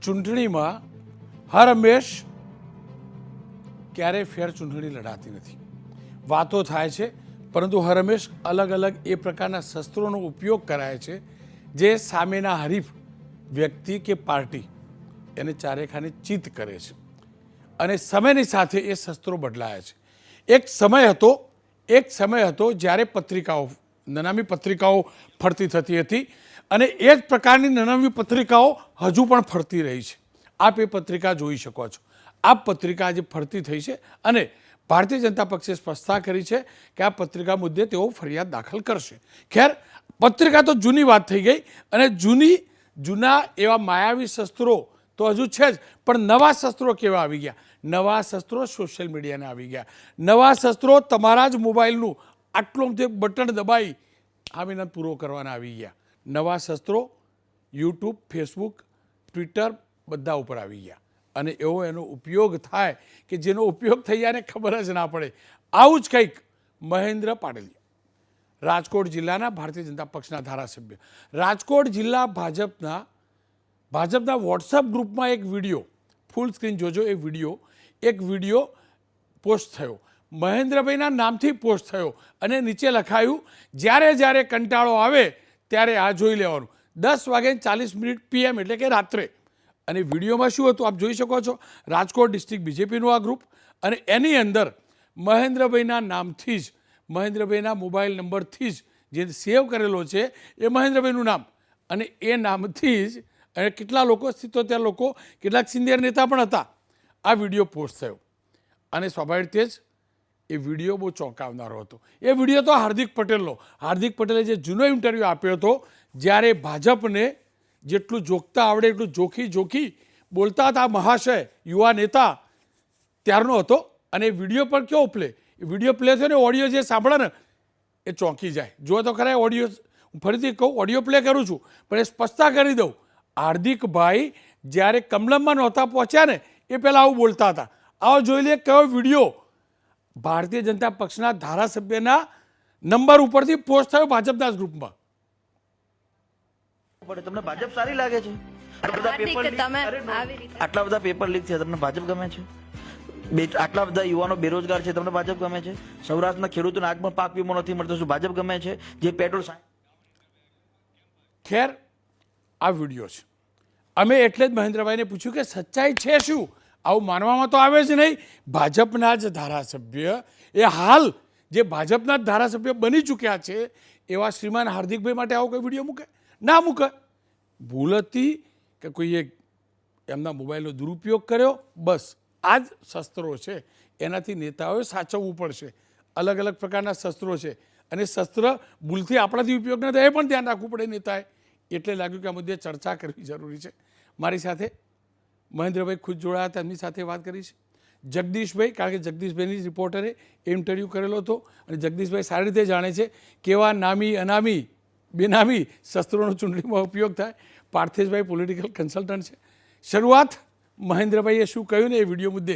ચૂંટણીમાં હર હંમેશ ક્યારેય ફેર ચૂંટણી લડાતી નથી. વાતો થાય છે, પરંતુ હર હંમેશ અલગ અલગ એ પ્રકારના શસ્ત્રોનો ઉપયોગ કરાય છે જે સામેના હરીફ વ્યક્તિ કે પાર્ટી એને ચારેખાને ચિત્ત કરે છે. અને સમયની સાથે એ શસ્ત્રો બદલાયા છે. એક સમય હતો જ્યારે પત્રિકાઓ, નનામી પત્રિકાઓ ફરતી થતી હતી અને એ જ પ્રકારની નનામી પત્રિકાઓ હજુ પણ ફરતી રહી છે. આપ એ પત્રિકા જોઈ શકો છો. આ પત્રિકા જે ફરતી થઈ છે અને ભારતીય જનતા પક્ષે સ્પષ્ટતા કરી છે કે આ પત્રિકા મુદ્દે તેઓ ફરિયાદ દાખલ કરશે. ખેર, પત્રિકા તો જૂની વાત થઈ ગઈ અને જૂના એવા માયાવી શસ્ત્રો તો હજુ છે જ, પણ નવા શસ્ત્રો કેવા આવી ગયા? નવા શસ્ત્રો સોશિયલ મીડિયાના આવી ગયા. નવા શસ્ત્રો તમારા જ મોબાઈલનું આટલું જે બટન દબાઈ આવીને પૂરો કરવાના આવી ગયા. નવા શસ્ત્રો યુટ્યુબ, ફેસબુક, ટ્વિટર બધા ઉપર આવી ગયા અને એવો એનો ઉપયોગ થાય કે જેનો ઉપયોગ થઈ જાય ખબર જ ના પડે. આવું જ કંઈક મહેન્દ્ર પાટલિયા, રાજકોટ જિલ્લાના ભારતીય જનતા પક્ષના ધારાસભ્ય, રાજકોટ જિલ્લા ભાજપના વોટ્સઅપ ગ્રુપમાં એક વિડીયો, ફૂલ સ્ક્રીન જોજો, એક વિડીયો પોસ્ટ થયો. મહેન્દ્રભાઈના નામથી પોસ્ટ થયો અને નીચે લખાયું, જ્યારે કંટાળો આવે ત્યારે આ જોઈ લેવાનું. 10:40 PM એટલે કે રાત્રે. અને વિડીયોમાં શું હતું આપ જોઈ શકો છો. રાજકોટ ડિસ્ટ્રિક્ટ બીજેપીનું આ ગ્રુપ અને એની અંદર મહેન્દ્રભાઈના નામથી જ, મહેન્દ્રભાઈના મોબાઈલ નંબરથી જ જે સેવ કરેલો છે એ મહેન્દ્રભાઈનું નામ અને એ નામથી જ અને કેટલા લોકો, 77 લોકો, કેટલાક સિનિયર નેતા પણ હતા. આ વિડીયો પોસ્ટ થયો અને સ્વાભાવિક રીતે જ એ વિડીયો બહુ ચોંકાવનારો હતો. એ વિડીયો તો હાર્દિક પટેલે જે જૂનો ઇન્ટરવ્યૂ આપ્યો હતો, જ્યારે ભાજપને જેટલું જોખતા આવડે એટલું જોખી બોલતા હતા મહાશય, યુવા નેતા, ત્યારનો હતો. અને વિડીયો પણ કેવો વિડીયો પ્લે થયો ને, ઓડિયો જે સાંભળે ને એ ચોંકી જાય. જો તો ખરા ઓડિયો, હું ફરીથી કહું, ઓડિયો પ્લે કરું છું પણ એ સ્પષ્ટતા કરી દઉં. હાર્દિકભાઈ જ્યારે કમલમમાં નહોતા પહોંચ્યા ને એ પહેલાં આવું બોલતા હતા. આવો જોઈ લે કયો વિડીયો ભારતીય જનતા પક્ષના ધારાસભ્યના નંબર ઉપરથી પોસ્ટ થયો ભાજપના ગ્રુપમાં. તમને ભાજપ સારી લાગે છે? આટલા બધા પેપર લીક છે, તમને ભાજપ ગમે છે? આટલા બધા યુવાનો બેરોજગાર છે, તમને ભાજપ ગમે છે? સૌરાષ્ટ્રના ખેડૂતોને આગમાં પાક વીમો નથી મળતો, શું ભાજપ ગમે છે? જે પેટ્રોલ, ખેર, આ વિડીયો છે. અમે એટલે જ મહેન્દ્રભાઈને પૂછ્યું કે સચ્ચાઈ છે શું? આવું માનવામાં તો આવે જ નહીં. ભાજપના જ ધારાસભ્ય, એ હાલ જે ભાજપના જ ધારાસભ્ય બની ચૂક્યા છે એવા શ્રીમાન હાર્દિકભાઈ માટે આવો કોઈ વિડીયો મૂકે? ના મૂકે. ભૂલ હતી કે કોઈએ એમના મોબાઈલનો દુરુપયોગ કર્યો, બસ આ જ શસ્ત્રો છે, એનાથી નેતાઓએ સાચવવું પડશે. અલગ અલગ પ્રકારના શસ્ત્રો છે અને શસ્ત્ર ભૂલથી આપણાથી ઉપયોગ ન થાય એ પણ ધ્યાન રાખવું પડે નેતાએ. એટલે લાગ્યું કે આ મુદ્દે ચર્ચા કરવી જરૂરી છે. મારી સાથે મહેન્દ્રભાઈ ખુદ જોડાયા હતા, એમની સાથે વાત કરી છે. જગદીશભાઈ, કારણ કે જગદીશભાઈની રિપોર્ટરે ઇન્ટરવ્યૂ કરેલો હતો અને જગદીશભાઈ સારી રીતે જાણે છે કેવા નામી અનામી બેનામી શસ્ત્રોનો ચૂંટણીમાં ઉપયોગ થાય. પાર્થેશભાઈ પોલિટિકલ કન્સલ્ટન્ટ છે. શરૂઆત મહેન્દ્રભાઈએ શું કહ્યું ને એ વિડીયો મુદ્દે,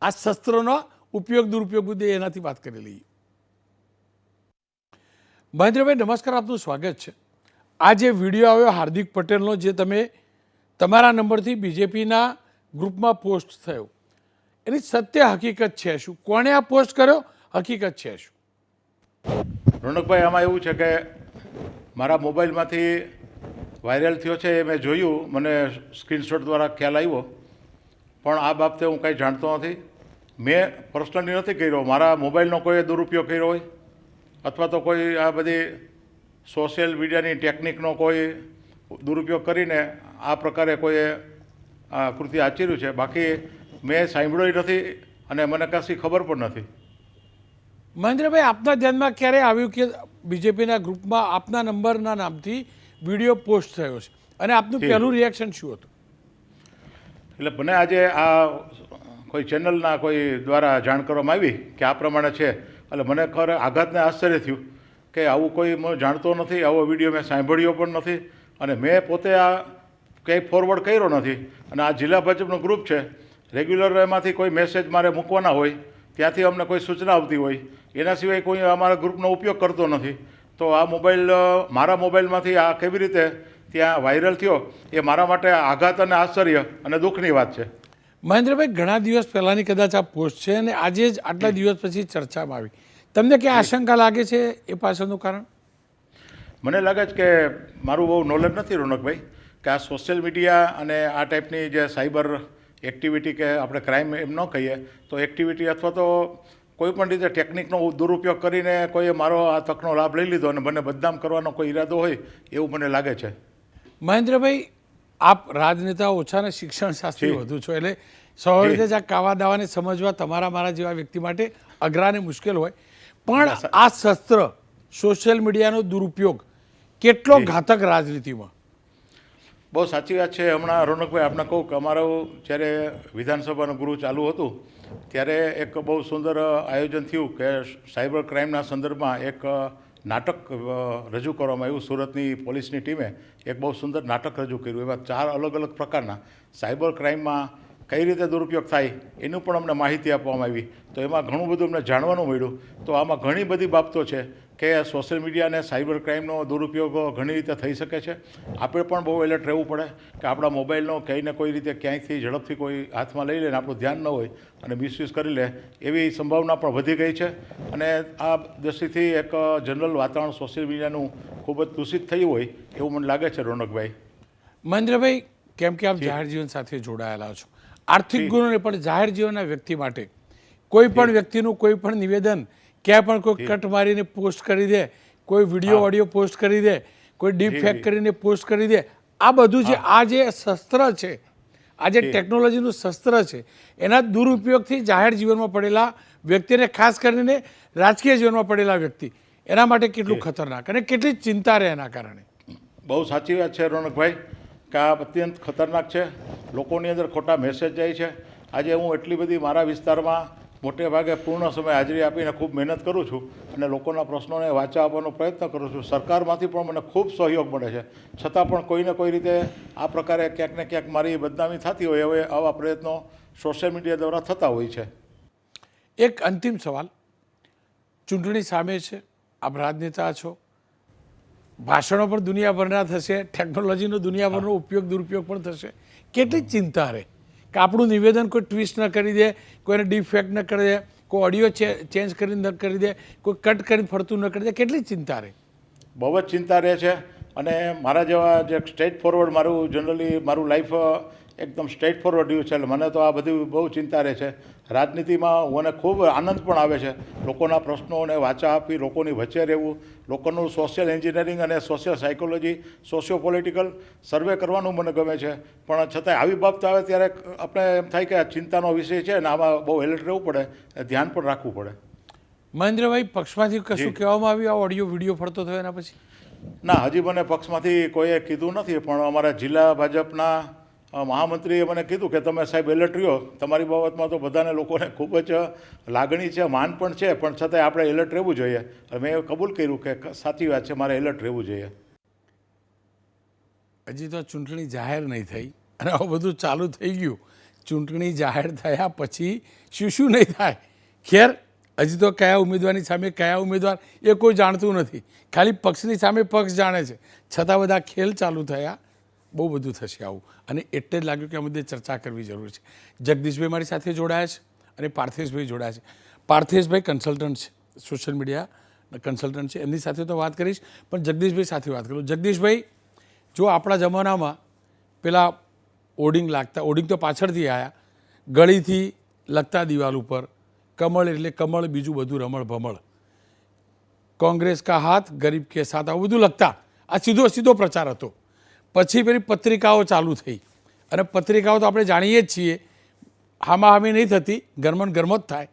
આ શસ્ત્રોનો ઉપયોગ દુરુપયોગ મુદ્દે એનાથી વાત કરી લઈએ. મહેન્દ્રભાઈ નમસ્કાર, આપનું સ્વાગત છે. આ જે વિડીયો આવ્યો હાર્દિક પટેલનો, જે તમે તમારા નંબરથી બીજેપીના ગ્રુપમાં પોસ્ટ થયો, એની સત્ય હકીકત છે શું? કોણે આ પોસ્ટ કર્યો? હકીકત છે શું? રોનકભાઈ, આમાં એવું છે કે મારા મોબાઈલમાંથી વાયરલ થયો છે, એ મેં જોયું, મને સ્ક્રીનશોટ દ્વારા ખ્યાલ આવ્યો, પણ આ બાબતે હું કંઈ જાણતો નથી. મેં પર્સનલી નથી કર્યો. મારા મોબાઈલનો કોઈ દુરુપયોગ કર્યો હોય અથવા તો કોઈ આ બધી સોશિયલ મીડિયાની ટેકનિકનો કોઈ દુરુપયોગ કરીને આ પ્રકારે કોઈએ આ કૃત્ય આચર્યું છે. બાકી મેં સાંભળ્યું નથી અને મને કશી ખબર પણ નથી. મહેન્દ્રભાઈ, આપના ધ્યાનમાં ક્યારે આવ્યું કે બીજેપીના ગ્રુપમાં આપના નંબરના નામથી વિડીયો પોસ્ટ થયો છે અને આપનું પહેલું રિએક્શન શું હતું? એટલે મને આજે આ કોઈ ચેનલના કોઈ દ્વારા જાણ કરવામાં આવી કે આ પ્રમાણે છે, એટલે મને ખરે આઘાતને આશ્ચર્ય થયું કે આવું કોઈ હું જાણતો નથી, આવો વિડીયો મેં સાંભળ્યો પણ નથી અને મેં પોતે આ કંઈ ફોરવર્ડ કર્યો નથી. અને આ જિલ્લા ભાજપનો ગ્રુપ છે, રેગ્યુલર એમાંથી કોઈ મેસેજ મારે મૂકવાના હોય ત્યાંથી અમને કોઈ સૂચના આવતી હોય, એના સિવાય કોઈ અમારા ગ્રુપનો ઉપયોગ કરતો નથી. તો આ મોબાઈલ, મારા મોબાઈલમાંથી આ કેવી રીતે ત્યાં વાયરલ થયો એ મારા માટે આઘાત અને આશ્ચર્ય અને દુઃખની વાત છે. મહેન્દ્રભાઈ, ઘણા દિવસ પહેલાંની કદાચ આ પોસ્ટ છે અને આજે જ આટલા દિવસ પછી ચર્ચામાં આવી. તમને ક્યાં આશંકા લાગે છે એ પાછળનું કારણ? મને લાગે છે કે મારું બહુ નોલેજ નથી રોનકભાઈ, કે આ સોશિયલ મીડિયા અને આ ટાઈપની જે સાયબર એક્ટિવિટી કે આપણે ક્રાઇમ એમ ન કહીએ તો એક્ટિવિટી અથવા તો કોઈ પણ રીતે ટેકનિકનો દુરુપયોગ કરીને કોઈએ મારો આ તકનો લાભ લઈ લીધો અને મને બદનામ કરવાનો કોઈ ઈરાદો હોય એવું મને લાગે છે. મહેન્દ્રભાઈ, આપ રાજનેતા ઓછા ને શિક્ષણ શાસ્ત્રી વધુ છો, એટલે સવારે રીતે જ આ કાવા દાવાને સમજવા તમારા મારા જેવા વ્યક્તિ માટે અઘરા અને મુશ્કેલ હોય. પણ આ શસ્ત્ર સોશિયલ મીડિયાનો દુરુપયોગ કેટલો ઘાતક રાજનીતિમાં? બહુ સાચી વાત છે. હમણાં રોનકભાઈ આપને કહું કે અમારું જ્યારે વિધાનસભાનું ગૃહ ચાલુ હતું ત્યારે એક બહુ સુંદર આયોજન થયું કે સાયબર ક્રાઇમના સંદર્ભમાં એક નાટક રજૂ કરવામાં આવ્યું. સુરતની પોલીસની ટીમે એક બહુ સુંદર નાટક રજૂ કર્યું. એવા 4 અલગ અલગ પ્રકારના સાયબર ક્રાઇમમાં કઈ રીતે દુરુપયોગ થાય એનું પણ અમને માહિતી આપવામાં આવી. તો એમાં ઘણું બધું અમને જાણવાનું મળ્યું. તો આમાં ઘણી બધી બાબતો છે કે સોશિયલ મીડિયા અને સાયબર ક્રાઇમનો દુરુપયોગ ઘણી રીતે થઈ શકે છે. આપણે પણ બહુ એલર્ટ રહેવું પડે કે આપણા મોબાઈલનો કંઈ ને કોઈ રીતે ક્યાંયથી ઝડપથી કોઈ હાથમાં લઈ લે ને આપણું ધ્યાન ન હોય અને મિસયુઝ કરી લે એવી સંભાવના પણ વધી ગઈ છે. અને આ દ્રષ્ટિથી એક જનરલ વાતાવરણ સોશિયલ મીડિયાનું ખૂબ જ દૂષિત થયું હોય એવું મને લાગે છે રોનકભાઈ. મહેન્દ્રભાઈ, કેમ કે આપ જાહેર જીવન સાથે જોડાયેલા છો, આર્થિક ગુણોને પણ જાહેર જીવનના વ્યક્તિ માટે કોઈ પણ વ્યક્તિનું કોઈ પણ નિવેદન ક્યાં પણ કોઈ કટ મારીને પોસ્ટ કરી દે, કોઈ વિડીયો ઓડિયો પોસ્ટ કરી દે, કોઈ ડીપ ફેક કરીને પોસ્ટ કરી દે, આ બધું જે આ જે શસ્ત્ર છે, આ જે ટેકનોલોજીનું શસ્ત્ર છે, એના દુરુપયોગથી જાહેર જીવનમાં પડેલા વ્યક્તિને, ખાસ કરીને રાજકીય જીવનમાં પડેલા વ્યક્તિ, એના માટે કેટલું ખતરનાક અને કેટલી ચિંતા રહે એના કારણે? બહુ સાચી વાત છે રોનકભાઈ કે આ અત્યંત ખતરનાક છે. લોકોની અંદર ખોટા મેસેજ જાય છે. આજે હું એટલી બધી મારા વિસ્તારમાં મોટે ભાગે પૂર્ણ સમય હાજરી આપીને ખૂબ મહેનત કરું છું અને લોકોના પ્રશ્નોને વાચા આપવાનો પ્રયત્ન કરું છું. સરકારમાંથી પણ મને ખૂબ સહયોગ મળે છે. છતાં પણ કોઈને કોઈ રીતે આ પ્રકારે ક્યાંક ને ક્યાંક મારી બદનામી થતી હોય. હવે આવા પ્રયત્નો સોશિયલ મીડિયા દ્વારા થતા હોય છે. એક અંતિમ સવાલ, ચૂંટણી સામે છે, આપ રાજનેતા છો, ભાષણો પણ દુનિયાભરના થશે, ટેકનોલોજીનો દુનિયાભરનો ઉપયોગ દુરુપયોગ પણ થશે. કેટલી ચિંતા રહે કે આપણું નિવેદન કોઈ ટ્વિસ્ટ ન કરી દે, કોઈને ડીપ ફેક ન કરી દે, કોઈ ઓડિયો ચેન્જ કરીને ન કરી દે, કોઈ કટ કરીને ફરતું ન કરી દે? કેટલી ચિંતા રહે? બહુ જ ચિંતા રહે છે. અને મારા જેવા જે સ્ટ્રેટ ફોરવર્ડ મારું જનરલી મારું લાઈફ એકદમ સ્ટ્રેટ ફોરવર્ડ રહ્યું છે એટલે મને તો આ બધી બહુ ચિંતા રહે છે. રાજનીતિમાં મને ખૂબ આનંદ પણ આવે છે. લોકોના પ્રશ્નોને વાચા આપી, લોકોની વચ્ચે રહેવું, લોકોનું સોશિયલ એન્જિનિયરિંગ અને સોશિયલ સાયકોલોજી, સોશિયો પોલિટિકલ સર્વે કરવાનું મને ગમે છે. પણ છતાંય આવી બાબત આવે ત્યારે આપણે એમ થાય કે આ ચિંતાનો વિષય છે અને આમાં બહુ એલર્ટ રહેવું પડે, ધ્યાન પણ રાખવું પડે. મહેન્દ્રભાઈ, પક્ષમાંથી કશું કહેવામાં આવ્યું આ ઓડિયો વિડીયો ફરતો થયો એના પછી? ના, હજી મને પક્ષમાંથી કોઈએ કીધું નથી. પણ અમારા જિલ્લા ભાજપના મહામંત્રીએ મને કીધું કે તમે સાહેબ એલર્ટ રહ્યો. તમારી બાબતમાં તો બધાને લોકોને ખૂબ જ લાગણી છે, માન પણ છે, પણ છતાંય આપણે એલર્ટ રહેવું જોઈએ. મેં કબૂલ કર્યું કે સાચી વાત છે, મારે એલર્ટ રહેવું જોઈએ. હજી તો ચૂંટણી જાહેર નહીં થઈ અને આવું બધું ચાલુ થઈ ગયું. ચૂંટણી જાહેર થયા પછી શું નહીં થાય? ખેર, હજી તો કયા ઉમેદવારની સામે કયા ઉમેદવાર એ કોઈ જાણતું નથી. ખાલી પક્ષની સામે પક્ષ જાણે છે. છતાં બધા ખેલ ચાલુ થયા. બહુ બધું થશે આવું, અને એટલે જ લાગ્યું કે આ મુદ્દે ચર્ચા કરવી જરૂર છે. જગદીશભાઈ મારી સાથે જોડાયા છે અને પાર્થેશભાઈ જોડાયા છે. પાર્થેશભાઈ કન્સલ્ટન્ટ છે, સોશિયલ મીડિયા કન્સલ્ટન્ટ છે, એમની સાથે તો વાત કરીશ, પણ જગદીશભાઈ સાથે વાત કરું. જગદીશભાઈ, જો આપણા જમાનામાં પેલા ઓડિંગ લાગતા, ઓડિંગ તો પાછળથી આવ્યા, ગળીથી લગતા દિવાલ ઉપર કમળ એટલે કમળ, બીજું બધું રમણ ભમળ, કોંગ્રેસ કા હાથ ગરીબ કે સાથ, આવું બધું લખતા. આ સીધો પ્રચાર હતો. પછી પેલી પત્રિકાઓ ચાલુ થઈ અને પત્રિકાઓ તો આપણે જાણીએ જ છીએ, હામાહામી નહીં થતી, ગરમન ગરમ જ થાય.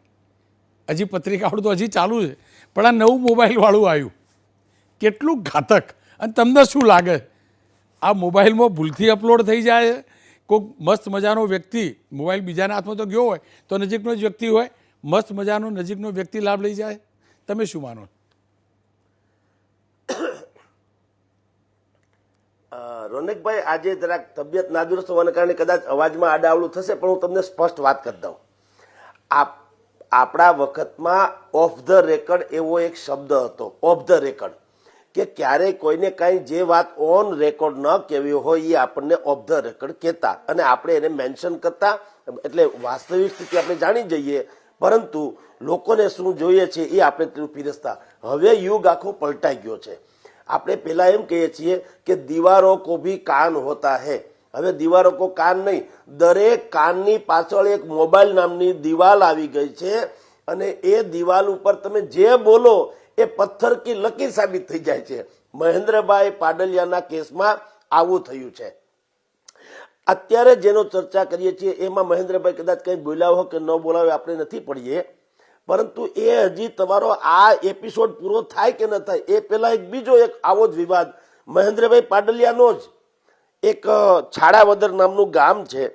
હજી પત્રિકાઓ તો હજી ચાલુ છે, પણ આ નવું મોબાઈલવાળું આવ્યું, કેટલું ઘાતક! અને તમને શું લાગે, આ મોબાઈલમાં ભૂલથી અપલોડ થઈ જાય? કોઈક મસ્ત મજાનો વ્યક્તિ, મોબાઈલ બીજાના હાથમાં તો ગયો હોય તો નજીકનો જ વ્યક્તિ હોય, મસ્ત મજાનો નજીકનો વ્યક્તિ લાભ લઈ જાય? તમે શું માનો? રોનકભાઈ, આજે જરાક તબિયત નાદુરસ્ત હોવાને કારણે કદાચ અવાજમાં આડાવડું થશે, પણ હું તમને સ્પષ્ટ વાત કરી દઉં. આપણા વખતમાં ઓફ ધ રેકર્ડ એવો એક શબ્દ હતો, ઓફ ધ રેકર્ડ, કે ક્યારેય કોઈને કાંઈ જે વાત ઓન રેકોર્ડ ન કહેવી હોય એ આપણને ઓફ ધ રેકોર્ડ કહેતા અને આપણે એને મેન્શન કરતા, એટલે વાસ્તવિક સ્થિતિ આપણે જાણી જઈએ, પરંતુ લોકોને શું જોઈએ છે એ આપણે તેનું પીરસતા. હવે યુગ આખો પલટાઈ ગયો છે. આપણે પેલા એમ કહીએ છીએ કે દીવારો કો ભી કાન હોતા હૈ. હવે દીવારો કો કાન નહીં, દરેક કાનની પાછળ એક મોબાઈલ નામની દિવાલ આવી ગઈ છે અને એ દિવાલ ઉપર તમે જે બોલો એ પથ્થર કી લકીર સાબિત થઈ જાય છે. મહેન્દ્રભાઈ પાડલિયાના કેસમાં આવું થયું છે. અત્યારે જેનો ચર્ચા કરીએ છીએ એમાં મહેન્દ્રભાઈ કદાચ કંઈ બોલાવો કે ન બોલાવે આપણે નથી પડીએ, પરંતુ એ હજી તમારો આ એપિસોડ પૂરો થાય કે ન થાય એ પહેલા એક બીજો એક આવો જ વિવાદ મહેન્દ્રભાઈ પાડલિયાનો જ એક છાડાવદર નામનું ગામ છે,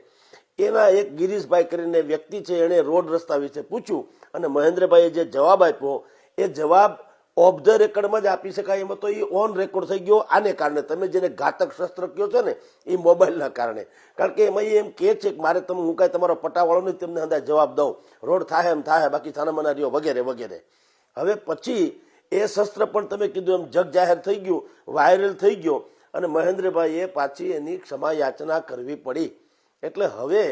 એના એક ગિરીશભાઈ કરીને વ્યક્તિ છે, એણે રોડ રસ્તા વિશે પૂછ્યું અને મહેન્દ્રભાઈએ જે જવાબ આપ્યો એ જવાબ ઓફ ધ રેકોર્ડમાં જ આપી શકાય, એમાં તો એ ઓન રેકોર્ડ થઈ ગયો. આને કારણે તમે જેને ઘાતક શસ્ત્ર કહો છો ને એ મોબાઈલના કારણે, કારણ કે એમાં એમ કહે છે કે મારે હું કાંઈ તમારો પટાવાળો નહીં, તમને અંદાજ જવાબ દઉં, રોડ થાય એમ થાય, બાકી થાનામાના રહ્યો વગેરે વગેરે. હવે પછી એ શસ્ત્ર પણ તમે કીધું એમ જગ જાહેર થઈ ગયું, વાયરલ થઈ ગયો અને મહેન્દ્રભાઈએ પાછી એની ક્ષમા યાચના કરવી પડી. એટલે હવે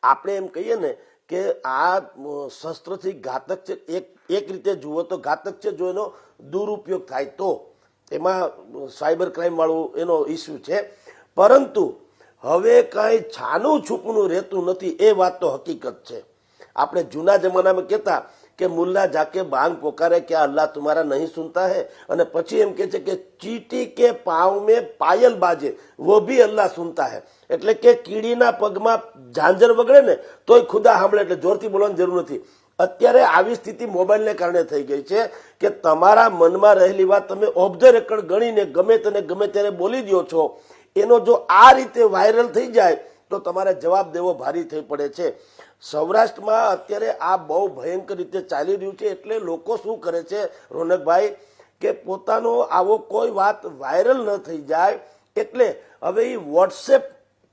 આપણે એમ કહીએ ને કે આ શસ્ત્રથી ઘાતક છે. એક રીતે જુઓ તો ઘાતક છે, જો એનો દુરુપયોગ થાય તો એમાં સાયબર ક્રાઇમ વાળું એનો ઇસ્યુ છે, પરંતુ હવે કાંઈ છાનું છૂપનું રહેતું નથી, એ વાત તો હકીકત છે. આપણે જૂના જમાનામાં કહેતા કે મુલ્લા જાકે બાંગ પોકારે ક્યાં અલ્લાહ तुम्हारा नहीं सुनता है, અને પછી એમ કહે છે કે ચીટી કે પાવ મેં પાયલ બાજે वो भी अल्लाह सुनता है. એટલે કે કીડીના પગમાં ઝાંઝર વગડે ને તોય ખુદા સાંભળે, એટલે જોરથી બોલવાની જરૂર નથી. અત્યારે આવી સ્થિતિ મોબાઈલને કારણે થઈ ગઈ છે કે તમારા મનમાં રહેલી વાત તમે ઓફ ધ રેકોર્ડ ગણીને ગમે તેને ગમે ત્યારે બોલી દો છો. એનો જો આ રીતે વાયરલ થઈ જાય તો તમારે જવાબ દેવો ભારી થઈ પડે છે. સૌરાષ્ટ્રમાં અત્યારે આ બહુ ભયંકર રીતે ચાલી રહ્યું છે. એટલે લોકો શું કરે છે રોનકભાઈ કે પોતાનો આવો કોઈ વાત વાયરલ ન થઈ જાય એટલે હવે એ વોટ્સએપ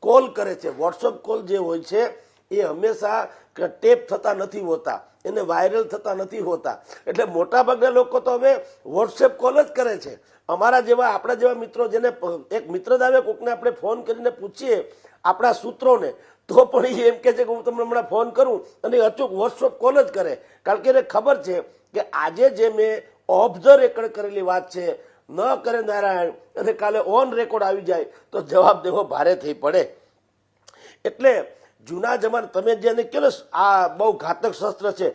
કોલ કરે છે. વોટ્સએપ કોલ જે હોય છે એ હંમેશા ટેપ થતા નથી હોતા, એને વાયરલ થતા નથી હોતા. એટલે મોટાભાગના લોકો તો હવે વોટ્સએપ કોલ જ કરે છે. અમારા જેવા આપણા જેવા મિત્રો, જેને એક મિત્ર જ આવે કોકને આપણે ફોન કરીને પૂછીએ આપણા સૂત્રોને, તો પણ એ એમ કહે છે કે હું તમને હમણાં ફોન કરું અને અચૂક વોટ્સએપ કોલ જ કરે, કારણ કે એને ખબર છે કે આજે જે મેં ઓફ ધ રેકોર્ડ કરેલી વાત છે ન કરે નારાયણ અને કાલે ઓન રેકોર્ડ આવી જાય તો જવાબ દેવો ભારે થઈ પડે. એટલે જૂના જમાના તમે જેને કહો આ બહુ ઘાતક શસ્ત્ર છે,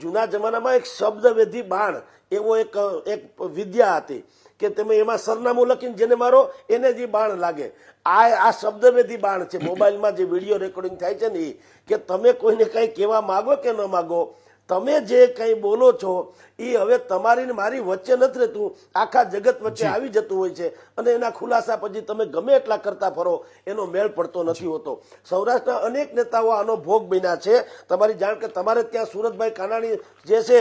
જૂના જમાનામાં એક શબ્દવેધી બાણ એવો એક વિદ્યા હતી કે તમે એમાં સરનામું લખીને જેને મારો એને જ બાણ લાગે. આ શબ્દવેધી બાણ છે. મોબાઈલમાં જે વિડીયો રેકોર્ડિંગ થાય છે ને એ કે તમે કોઈને કંઈ કહેવા માગો કે ન માગો, તમે જે કંઈ બોલો છો એ હવે તમારી ને મારી વચ્ચે નથી રહેતું, આખા જગત વચ્ચે આવી જતું હોય છે અને એના ખુલાસા પછી તમે ગમે એટલા કરતા ફરો એનો મેળ પડતો નથી હોતો. સૌરાષ્ટ્રના અનેક નેતાઓ આનો ભોગ બન્યા છે. તમારી જાણ કે તમારે ત્યાં સુરતભાઈ કાનાણી જે છે,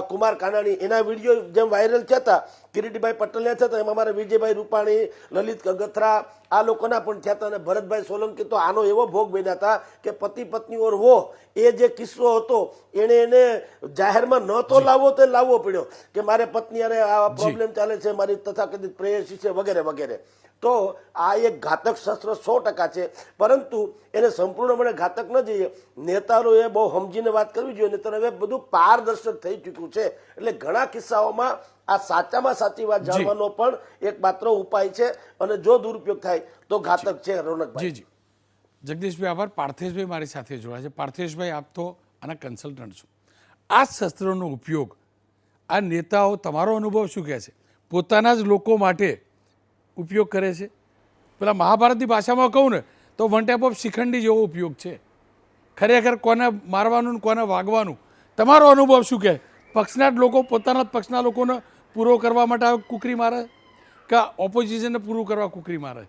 કુમાર કાનાણી, એના વિડીયો જેમ વાયરલ થયા હતા, કિરીટભાઈ પટેલના થયા હતા, એમાં અમારા વિજયભાઈ રૂપાણી, લલિત કગથરા આ લોકોના પણ થયા હતા. અને ભરતભાઈ સોલંકી તો આનો એવો ભોગ બન્યા હતા કે પતિ પત્ની ઓર વો એ જે કિસ્સો હતો એને જાહેરમાં ન તો લાવવો તો લાવવો પડ્યો કે મારે પત્ની અને આ પ્રોબ્લેમ ચાલે છે, મારી તથાકથિત પ્રેયસી છે વગેરે વગેરે. તો આ એક ઘાતક શસ્ત્ર 100% છે, પરંતુ એને સંપૂર્ણપણે ઘાતક ન જઈએ. નેતાઓએ બહુ સમજીને વાત કરવી જોઈએ, નહીંતર હવે બધું પારદર્શક થઈ ચૂક્યું છે. એટલે ઘણા કિસ્સાઓમાં આ સાચામાં સાચી વાત જાણવાનો પણ એક માત્ર ઉપાય છે અને જો દુરુપયોગ થાય તો ઘાતક છે. રોનકભાઈ જી જગદીશભાઈ આભાર. પાર્થેશભાઈ મારી સાથે જોડાયા છે. પાર્થેશભાઈ, આપ તો આના કન્સલ્ટન્ટ છો. આ શસ્ત્રોનો ઉપયોગ આ નેતાઓ, તમારો અનુભવ શું કહે છે, પોતાના જ લોકો માટે ઉપયોગ કરે છે? પેલા મહાભારતની ભાષામાં કહું ને તો વન ટાઈપ ઓફ શિખંડી જેવો ઉપયોગ છે. ખરેખર કોને મારવાનું ને કોને વાગવાનું, તમારો અનુભવ શું કહે? પક્ષના જ લોકો પોતાના જ પક્ષના લોકોને પૂરો કરવા માટે કુકરી મારે કે ઓપોઝિશનને પૂરું કરવા કુકરી મારે?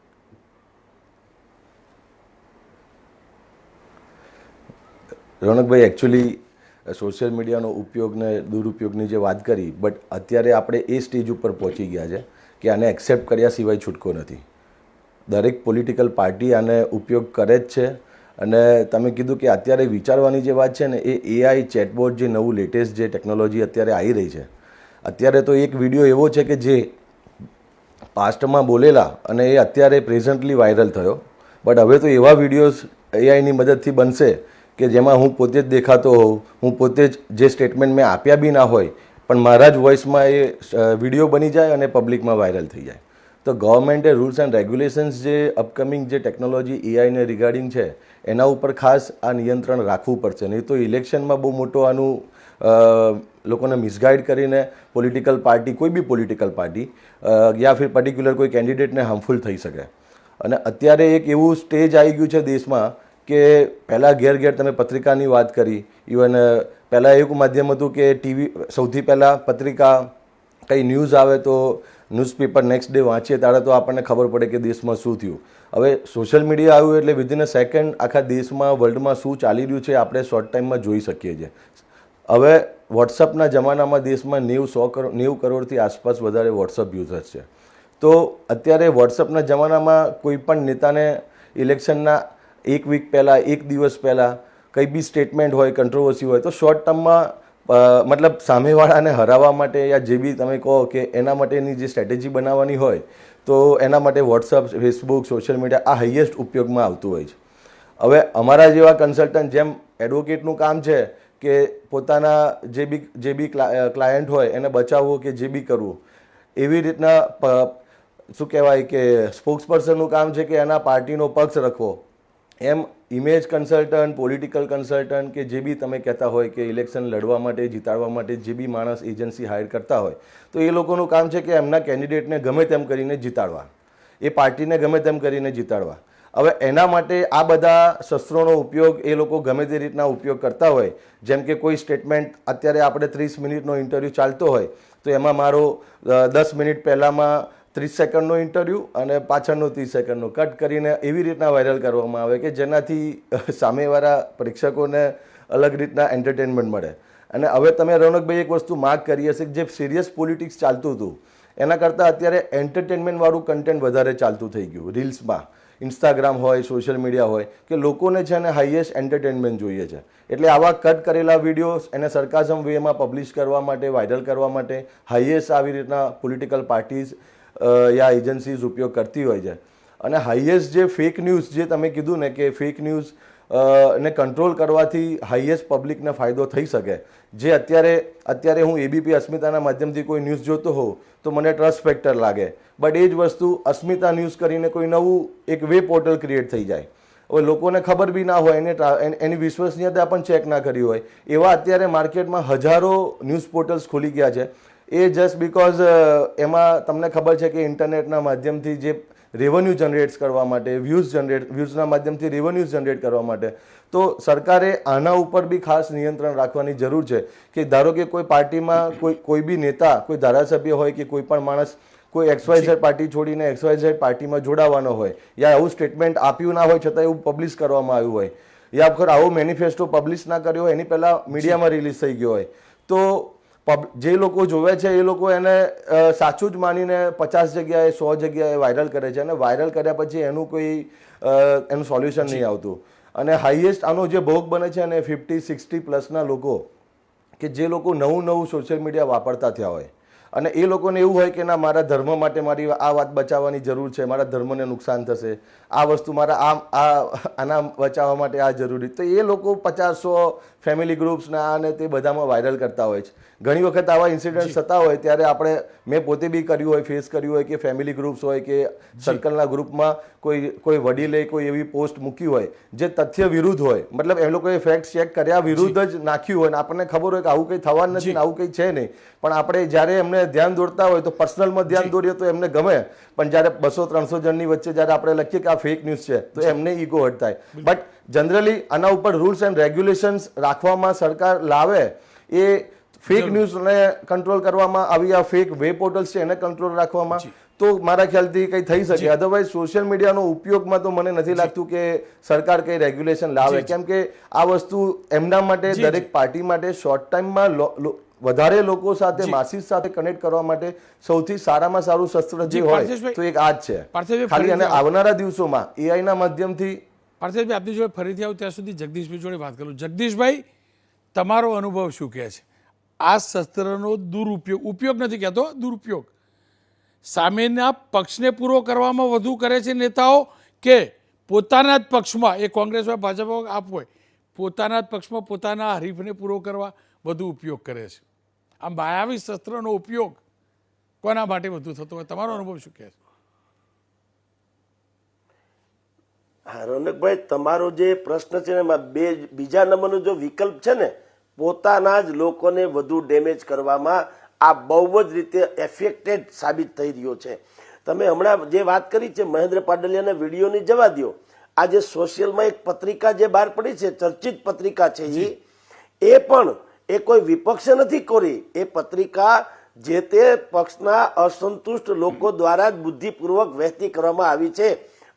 રોનકભાઈ, એકચ્યુઅલી સોશિયલ મીડિયાનો ઉપયોગ ને દુરુપયોગની જે વાત કરી, બટ અત્યારે આપણે એ સ્ટેજ ઉપર પહોંચી ગયા છે કે આને એક્સેપ્ટ કર્યા સિવાય છૂટકો નથી. દરેક પોલિટિકલ પાર્ટી આને ઉપયોગ કરે જ છે. અને તમે કીધું કે અત્યારે વિચારવાની જે વાત છે ને, એ એઆઈ ચેટબોટ જે નવું લેટેસ્ટ જે ટેકનોલોજી અત્યારે આવી રહી છે, અત્યારે તો એક વિડીયો એવો છે કે જે પાસ્ટમાં બોલેલા અને એ અત્યારે પ્રેઝન્ટલી વાયરલ થયો, બટ હવે તો એવા વિડીયોઝ એઆઈની મદદથી બનશે કે જેમાં હું પોતે જ દેખાતો હોઉં, હું પોતે જ જે સ્ટેટમેન્ટ મેં આપ્યા બી ના હોય પણ મારા જ વોઇસમાં એ વિડીયો બની જાય અને પબ્લિકમાં વાયરલ થઈ જાય. તો ગવર્મેન્ટે રૂલ્સ એન્ડ રેગ્યુલેશન્સ જે અપકમિંગ જે ટેકનોલોજી એઆઈને રિગાર્ડિંગ છે એના ઉપર ખાસ આ નિયંત્રણ રાખવું પડશે, નહીં તો ઇલેક્શનમાં બહુ મોટો આનું લોકોને મિસગાઈડ કરીને પોલિટિકલ પાર્ટી, કોઈ બી પોલિટિકલ પાર્ટી યા ફિર પર્ટિક્યુલર કોઈ કેન્ડિડેટને હાર્મફુલ થઈ શકે. અને અત્યારે એક એવું સ્ટેજ આવી ગયું છે દેશમાં કે પહેલાં ઘેર ઘેર તમે પત્રિકાની વાત કરી, ઇવન પહેલાં એવું માધ્યમ હતું કે ટીવી, સૌથી પહેલાં પત્રિકા કંઈ ન્યૂઝ આવે તો ન્યૂઝપેપર નેક્સ્ટ ડે વાંચીએ ત્યારે તો આપણને ખબર પડે કે દેશમાં શું થયું. હવે સોશિયલ મીડિયા આવ્યું એટલે વિધિન અ સેકન્ડ આખા દેશમાં, વર્લ્ડમાં શું ચાલી રહ્યું છે આપણે શોર્ટ ટાઈમમાં જોઈ શકીએ છીએ. હવે વોટ્સઅપના જમાનામાં દેશમાં 90 કરોડથી આસપાસ વધારે વોટ્સઅપ યુઝર્સ છે. તો અત્યારે વોટ્સઅપના જમાનામાં કોઈ પણ નેતાને ઇલેક્શનના એક વીક પહેલાં, એક દિવસ પહેલાં કંઈ બી સ્ટેટમેન્ટ હોય, કંટ્રોવર્સી હોય તો શોર્ટ ટર્મમાં મતલબ સામેવાળાને હરાવવા માટે યા જે બી તમે કહો કે એના માટેની જે સ્ટ્રેટેજી બનાવવાની હોય તો એના માટે વોટ્સઅપ, ફેસબુક, સોશિયલ મીડિયા આ હાઈએસ્ટ ઉપયોગમાં આવતું હોય છે. હવે અમારા જેવા કન્સલ્ટન્ટ, જેમ એડવોકેટનું કામ છે કે પોતાના જે બી ક્લાયન્ટ હોય એને બચાવવો કે જે બી કરવું, એવી રીતના શું કહેવાય કે સ્પોક્સ પર્સનનું કામ છે કે એના પાર્ટીનો પક્ષ રાખવો, એમ ઇમેજ કન્સલ્ટન્ટ, પોલિટિકલ કન્સલ્ટન્ટ કે જે બી તમે કહેતા હોય કે ઇલેક્શન લડવા માટે, જીતાડવા માટે જે બી માણસ એજન્સી હાયર કરતા હોય તો એ લોકોનું કામ છે કે એમના કેન્ડિડેટને ગમે તેમ કરીને જીતાડવા, એ પાર્ટીને ગમે તેમ કરીને જીતાડવા. હવે એના માટે આ બધા શસ્ત્રોનો ઉપયોગ એ લોકો ગમે તે રીતના ઉપયોગ કરતા હોય. જેમ કે કોઈ સ્ટેટમેન્ટ, અત્યારે આપણે 30 મિનિટનો ઇન્ટરવ્યૂ ચાલતો હોય તો એમાં મારો 10 મિનિટ પહેલાંમાં 30 સેકન્ડનો ઇન્ટરવ્યૂ અને પાછળનો 30 સેકન્ડનો કટ કરીને એવી રીતના વાયરલ કરવામાં આવે કે જેનાથી સામેવાળા પ્રેક્ષકોને અલગ રીતના એન્ટરટેનમેન્ટ મળે. અને હવે તમે રોનકભાઈ એક વસ્તુ માર્ક કરી હશે કે જે સિરિયસ પોલિટિક્સ ચાલતું હતું એના કરતાં અત્યારે એન્ટરટેનમેન્ટવાળું કન્ટેન્ટ વધારે ચાલતું થઈ ગયું. રીલ્સમાં, ઇન્સ્ટાગ્રામ હોય, સોશિયલ મીડિયા હોય કે લોકોને છે ને હાઈએસ્ટ એન્ટરટેનમેન્ટ જોઈએ છે. એટલે આવા કટ કરેલા વિડીયોઝ એને સરકાઝમ વેમાં પબ્લિશ કરવા માટે, વાયરલ કરવા માટે હાઈએસ્ટ આવી રીતના પોલિટિકલ પાર્ટીઝ યા એજન્સીઝ ઉપયોગ કરતી હોય છે. અને હાઈએસ્ટ જે ફેક ન્યૂઝ, જે તમે કીધું ને કે ફેક ન્યૂઝ ને કંટ્રોલ કરવાથી હાઈએસ્ટ પબ્લિકને ફાયદો થઈ શકે. જે અત્યારે હું એબીપી અસ્મિતાના માધ્યમથી કોઈ ન્યૂઝ જોતો હોઉં તો મને ટ્રસ્ટ ફેક્ટર લાગે, બટ એ જ વસ્તુ અસ્મિતા ન્યૂઝ કરીને કોઈ નવું એક વેબ પોર્ટલ ક્રિએટ થઈ જાય. હવે લોકોને ખબર બી ના હોય, એની વિશ્વસનીયતા પણ ચેક ના કરી હોય, એવા અત્યારે માર્કેટમાં હજારો ન્યૂઝ પોર્ટલ્સ ખુલી ગયા છે. એ જસ્ટ બિકોઝ એમાં તમને ખબર છે કે ઇન્ટરનેટના માધ્યમથી જે રેવન્યુ જનરેટ કરવા માટે, વ્યૂઝના માધ્યમથી રેવન્યુ જનરેટ કરવા માટે, તો સરકારે આના ઉપર બી ખાસ નિયંત્રણ રાખવાની જરૂર છે. કે ધારો કે કોઈ પાર્ટીમાં કોઈ બી નેતા, કોઈ ધારાસભ્ય હોય કે કોઈ પણ માણસ કોઈ XYZ પાર્ટી છોડીને XYZ પાર્ટીમાં જોડાવાનો હોય, યા આવું સ્ટેટમેન્ટ આપ્યું ના હોય છતાં એવું પબ્લિશ કરવામાં આવ્યું હોય, યા વખત આવો મેનિફેસ્ટો પબ્લિશ ના કર્યો હોય, એની પહેલાં મીડિયામાં રિલીઝ થઈ ગયો હોય, તો જે લોકો જોવે છે એ લોકો એને સાચું જ માનીને 50 જગ્યાએ 100 જગ્યાએ વાયરલ કરે છે. અને વાયરલ કર્યા પછી એનું સોલ્યુશન નહીં આવતું. અને હાઈએસ્ટ આનો જે ભોગ બને છે ને 50-60 પ્લસના લોકો કે જે લોકો નવું સોશિયલ મીડિયા વાપરતા થયા હોય અને એ લોકોને એવું હોય કે ના, મારા ધર્મ માટે મારી આ વાત બચાવવાની જરૂર છે, મારા ધર્મને નુકસાન થશે, આ વસ્તુ મારા આના બચાવવા માટે આ જરૂરી, તો એ લોકો 50-100 ફેમિલી ગ્રુપ્સના અને તે બધામાં વાયરલ કરતા હોય છે. ઘણી વખત આવા ઇન્સિડન્ટ થતા હોય ત્યારે મેં પોતે બી કર્યું હોય, ફેસ કર્યું હોય કે ફેમિલી ગ્રુપ્સ હોય કે સર્કલના ગ્રુપમાં કોઈ વડીલે કોઈ એવી પોસ્ટ મૂકી હોય જે તથ્ય વિરુદ્ધ હોય, મતલબ એ લોકોએ ફેક્ટ ચેક કર્યા વિરુદ્ધ જ નાખ્યું હોય ને આપણને ખબર હોય કે આવું કંઈ થવાનું નથી, આવું કંઈ છે નહીં, પણ આપણે જ્યારે એમને ધ્યાન દોરતા હોય તો પર્સનલમાં ધ્યાન દોરીએ તો એમને ગમે, પણ જ્યારે 200-300 જણની વચ્ચે જ્યારે આપણે લખીએ કે આ ફેક ન્યૂઝ છે તો એમને ઈગો હર્ટ થાય. બટ જનરલી આના ઉપર રૂલ્સ એન્ડ રેગ્યુલેશન્સ રાખવામાં સરકાર લાવે, એ ફેક ન્યૂઝને કંટ્રોલ કરવામાં, આવી આ ફેક વેબ પોર્ટલ્સ છે એને કંટ્રોલ રાખવામાં, તો મારા ખ્યાલથી કંઈ થઈ શકે. અધરવાઇઝ સોશિયલ મીડિયાનો ઉપયોગમાં તો મને નથી લાગતું કે સરકાર કંઈ રેગ્યુલેશન લાવે, કેમ કે આ વસ્તુ એમના માટે, દરેક પાર્ટી માટે શોર્ટ ટાઈમમાં વધારે લોકો સાથે, માસીસ સાથે કનેક્ટ કરવા માટે સૌથી સારામાં સારું શસ્ત્ર જે હોય તો એક આ જ છે ખાલી. અને આવનારા દિવસોમાં એઆઈના માધ્યમથી પાર્થિવભાઈ આપની જોડે ફરીથી આવું ત્યાં સુધી જગદીશભાઈ જોડે વાત કરું. જગદીશભાઈ, તમારો અનુભવ શું કહે છે? આ શસ્ત્રનો ઉપયોગ નથી કહેતો, દુરુપયોગ સામેના પક્ષને પૂરો કરવામાં વધુ કરે છે નેતાઓ કે પોતાના જ પક્ષમાં, એ કોંગ્રેસ હોય ભાજપ હોય આપ હોય, પોતાના જ પક્ષમાં પોતાના હરીફને પૂરો કરવા વધુ ઉપયોગ કરે છે? આ માયાવી શસ્ત્રનો ઉપયોગ કોના માટે વધુ થતો હોય? તમારો અનુભવ શું કહે છે? હા રોનકભાઈ, તમારો જે પ્રશ્ન છે ને એમાં બીજા નંબરનો જો વિકલ્પ છે ને, પોતાના જ લોકોને વધુ ડેમેજ કરવામાં આ બહુ જ રીતે એફેક્ટેડ સાબિત થઈ રહ્યો છે. તમે હમણાં જે વાત કરી છે મહેન્દ્ર પાડલિયાના વિડીયોની જવા દો, આ જે સોશિયલમાં એક પત્રિકા જે બહાર પડી છે, ચર્ચિત પત્રિકા છે, એ પણ એ કોઈ વિપક્ષે નથી કરી. એ પત્રિકા જે તે પક્ષના અસંતુષ્ટ લોકો દ્વારા જ બુદ્ધિપૂર્વક વહેતી કરવામાં આવી છે.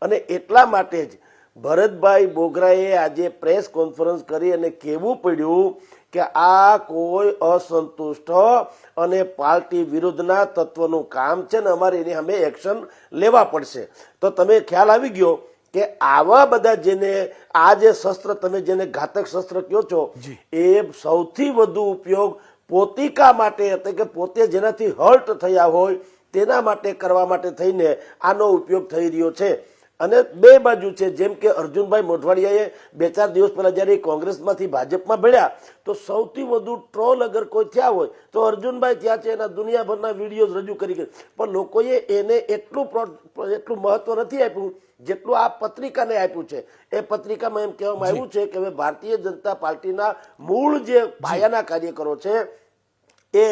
અને એટલા માટે જ ભરતભાઈ બોગરાએ આજે પ્રેસ કોન્ફરન્સ કરી અને કહેવું પડ્યું કે આ કોઈ અસંતુષ્ટ અને પાર્ટી વિરુદ્ધના તત્વનું કામ છે ને અમારે એની સામે એક્શન લેવા પડશે. તો તમે ખ્યાલ આવી ગયો કે આવા બધા જેને આ જે શસ્ત્ર તમે જેને ઘાતક શસ્ત્ર કહો છો એ સૌથી વધુ ઉપયોગ પોતિકા માટે, એટલે કે પોતે જેનાથી હર્ટ થયા હોય તેના માટે કરવા માટે થઈને આનો ઉપયોગ થઈ રહ્યો છે. અને બે બાજુ છે, જેમ કે અર્જુનભાઈ મોઢવાડિયાએ 2-4 દિવસ પહેલા જ્યારે કોંગ્રેસમાંથી ભાજપમાં ભળ્યા તો સૌથી વધુ ટ્રોલ અગર કોઈ થયા હોય તો અર્જુનભાઈ થયા છે. એના દુનિયાભરના વિડીયો રજૂ કરી, પણ લોકોએ એને એટલું મહત્વ નથી આપ્યું જેટલું આ પત્રિકાને આપ્યું છે. એ પત્રિકામાં એમ કહેવામાં આવ્યું છે કે હવે ભારતીય જનતા પાર્ટીના મૂળ જે પાયાના કાર્યકરો છે એ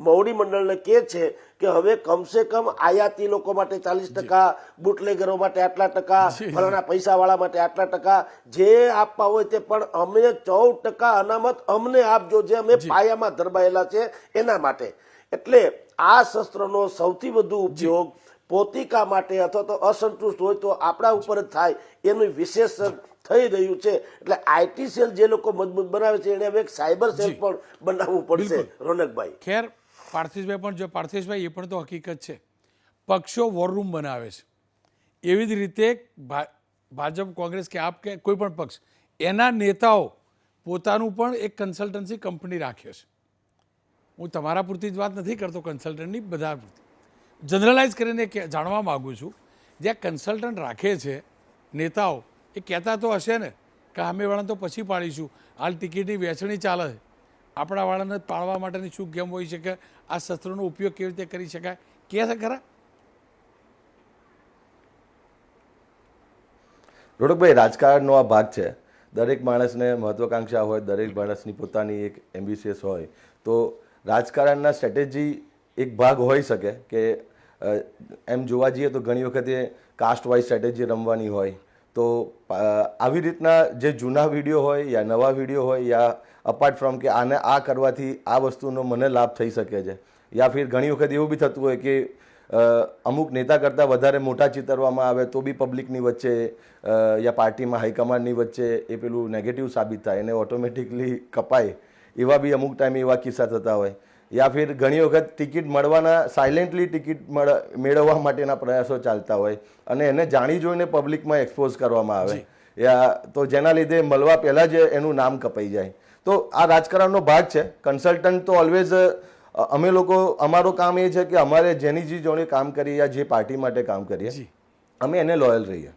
મોવડી મંડળને કહે છે કે હવે કમસે કમ આયાતી લોકો માટે 40%, બુટલેગરો માટે આટલા ટકા, ફલાણા પૈસાવાળા માટે આટલા ટકા, જે આપવા હોય તે પણ અમને 14% અનામત અમને આપજો, જે અમે પાયામાં ધરબાયેલા છે એના માટે. એટલે આ શસ્ત્રનો સૌથી વધુ ઉપયોગ પોતિકા માટે અથવા તો અસંતુષ્ટ હોય તો આપણા ઉપર જ થાય એનું વિશેષ થઈ રહ્યું છે. એટલે આઈટી સેલ જે લોકો મજબૂત બનાવે છે એને હવે એક સાયબર સેલ પણ બનાવવું પડશે રોનકભાઈ. ખેર પાર્થિશભાઈ પણ જો પાર્થિશભાઈ એ પણ તો હકીકત છે, પક્ષો વોર રૂમ બનાવે છે. એવી જ રીતે ભાજપ, કોંગ્રેસ કે આપ કે કોઈ પણ પક્ષ, એના નેતાઓ પોતાનું પણ એક કન્સલ્ટન્સી કંપની રાખે છે. હું તમારા પૂરતી જ વાત નથી કરતો, કન્સલ્ટન્ટની બધા પૂરતી જનરલાઇઝ કરીને જાણવા માગું છું. જે કન્સલ્ટન્ટ રાખે છે નેતાઓ, એ કહેતા તો હશે ને કે સામેવાળાને તો પછી પાડીશું, હાલ ટિકિટની વહેંચણી ચાલે છે, આપણા વાળાને પાડવા માટેની શું ગેમ હોઈ શકે, આ શસ્ત્રોનો ઉપયોગ કેવી રીતે કરી શકાય, કહે છે ખરા? રોનકભાઈ, રાજકારણનો આ ભાગ છે. દરેક માણસને મહત્વાકાંક્ષા હોય, દરેક માણસની પોતાની એક એમ્બિશિયસ હોય, તો રાજકારણના સ્ટ્રેટેજી એક ભાગ હોઈ શકે કે એમ જોવા જઈએ તો ઘણી વખતે કાસ્ટ વાઇઝ સ્ટ્રેટેજી રમવાની હોય. તો આવી રીતના જે જૂના વિડીયો હોય યા નવા વિડીયો હોય યા અપાર્ટ ફ્રોમ કે આને આ કરવાથી આ વસ્તુનો મને લાભ થઈ શકે છે, યા ફિર ઘણી વખત એવું બી થતું હોય કે અમુક નેતા કરતાં વધારે મોટા ચિતરવામાં આવે તો બી પબ્લિકની વચ્ચે યા પાર્ટીમાં હાઈકમાન્ડની વચ્ચે એ પેલું નેગેટિવ સાબિત થાય અને ઓટોમેટિકલી કપાય. એવા બી અમુક ટાઈમે એવા કિસ્સા થતા હોય. યા ફિર ઘણી વખત ટિકિટ મળવાના, સાયલેન્ટલી ટિકિટ મેળવવા માટેના પ્રયાસો ચાલતા હોય અને એને જાણી જોઈને પબ્લિકમાં એક્સપોઝ કરવામાં આવે, યા તો જેના લીધે મળવા પહેલાં જ એનું નામ કપાઈ જાય. તો આ રાજકારણનો ભાગ છે. કન્સલ્ટન્ટ તો ઓલવેઝ અમે લોકો, અમારું કામ એ છે કે અમારે જેની જે જોડે કામ કરીએ યા જે પાર્ટી માટે કામ કરીએ અમે એને લોયલ રહીએ.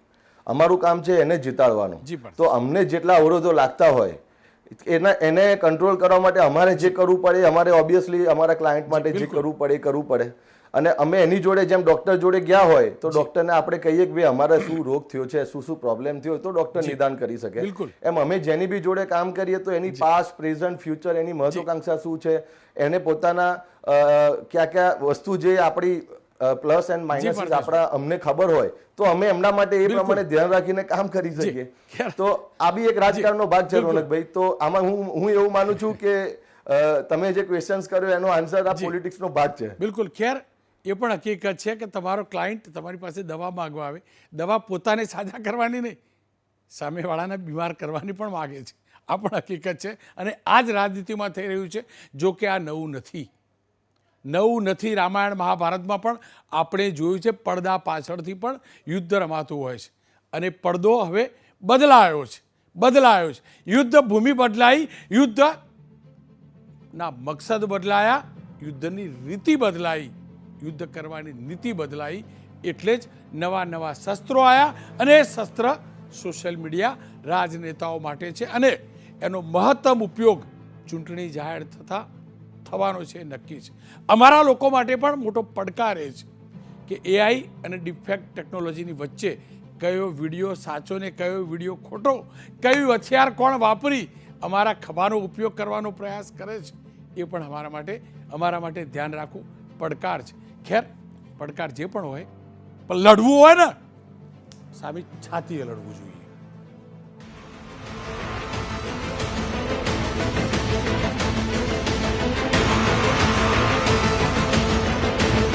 અમારું કામ છે એને જીતાડવાનું. તો અમને જેટલા અવરોધો લાગતા હોય એને કંટ્રોલ કરવા માટે અમારે જે કરવું પડે, અમારે ઓબ્વિયસલી અમારા ક્લાયન્ટ માટે જે કરવું પડે એ કરવું પડે. અને અમે એની જોડે જેમ ડૉક્ટર જોડે ગયા હોય તો ડૉક્ટરને આપણે કહીએ કે ભાઈ અમારે શું રોગ થયો છે, શું પ્રોબ્લેમ થયો, તો ડૉક્ટર નિદાન કરી શકે. એમ અમે જેની બી જોડે કામ કરીએ તો એની પાસ્ટ, પ્રેઝન્ટ, ફ્યુચર, એની મહત્વાકાંક્ષા શું છે, એને પોતાના કયા વસ્તુ જે આપણી પ્લસ એન્ડ માઇનસ આપણા અમને ખબર હોય તો અમે એમના માટે એ પ્રમાણે ધ્યાન રાખીને કામ કરી શકીએ. તો આ બી એક રાજકારણનો ભાગ છે રોનકભાઈ. તો આમાં હું એવું માનું છું કે તમે જે ક્વેશ્ચન્સ કર્યો એનો આન્સર આ પોલિટિક્સનો ભાગ છે. બિલકુલ. ખેર એ પણ હકીકત છે કે તમારો ક્લાયન્ટ તમારી પાસે દવા માંગવા આવે, દવા પોતાને સાજા કરવાની નહીં, સામેવાળાને બીમાર કરવાની પણ માગે છે. આ પણ હકીકત છે અને આ જ રાજનીતિમાં થઈ રહ્યું છે. જો કે આ નવું નથી. રામાયણ મહાભારતમાં પણ આપણે જોયું છે પડદા પાછળથી પણ યુદ્ધ રમાતું હોય છે અને પડદો હવે બદલાયો છે. યુદ્ધ ભૂમિ બદલાઈ, યુદ્ધ યુદ્ધના મકસદ બદલાયા, યુદ્ધની રીતિ બદલાઈ, યુદ્ધ કરવાની નીતિ બદલાઈ, એટલે જ નવા નવા શસ્ત્રો આવ્યા અને એ શસ્ત્ર સોશિયલ મીડિયા રાજનેતાઓ માટે છે અને એનો મહત્તમ ઉપયોગ ચૂંટણી જાહેર થવાનો છે નક્કી છે. અમારા લોકો માટે પણ મોટો પડકાર એ છે કે એઆઈ અને ડિફેક્ટ ટેકનોલોજીની વચ્ચે કયો વિડીયો સાચો ને કયો વિડીયો ખોટો, કયું હથિયાર કોણ વાપરી અમારા ખભાનો ઉપયોગ કરવાનો પ્રયાસ કરે છે, એ પણ અમારા માટે ધ્યાન રાખવું પડકાર છે. ખેર, પડકાર જે પણ હોય, પણ લડવું હોય ને સામે છાતીએ લડવું જોઈએ.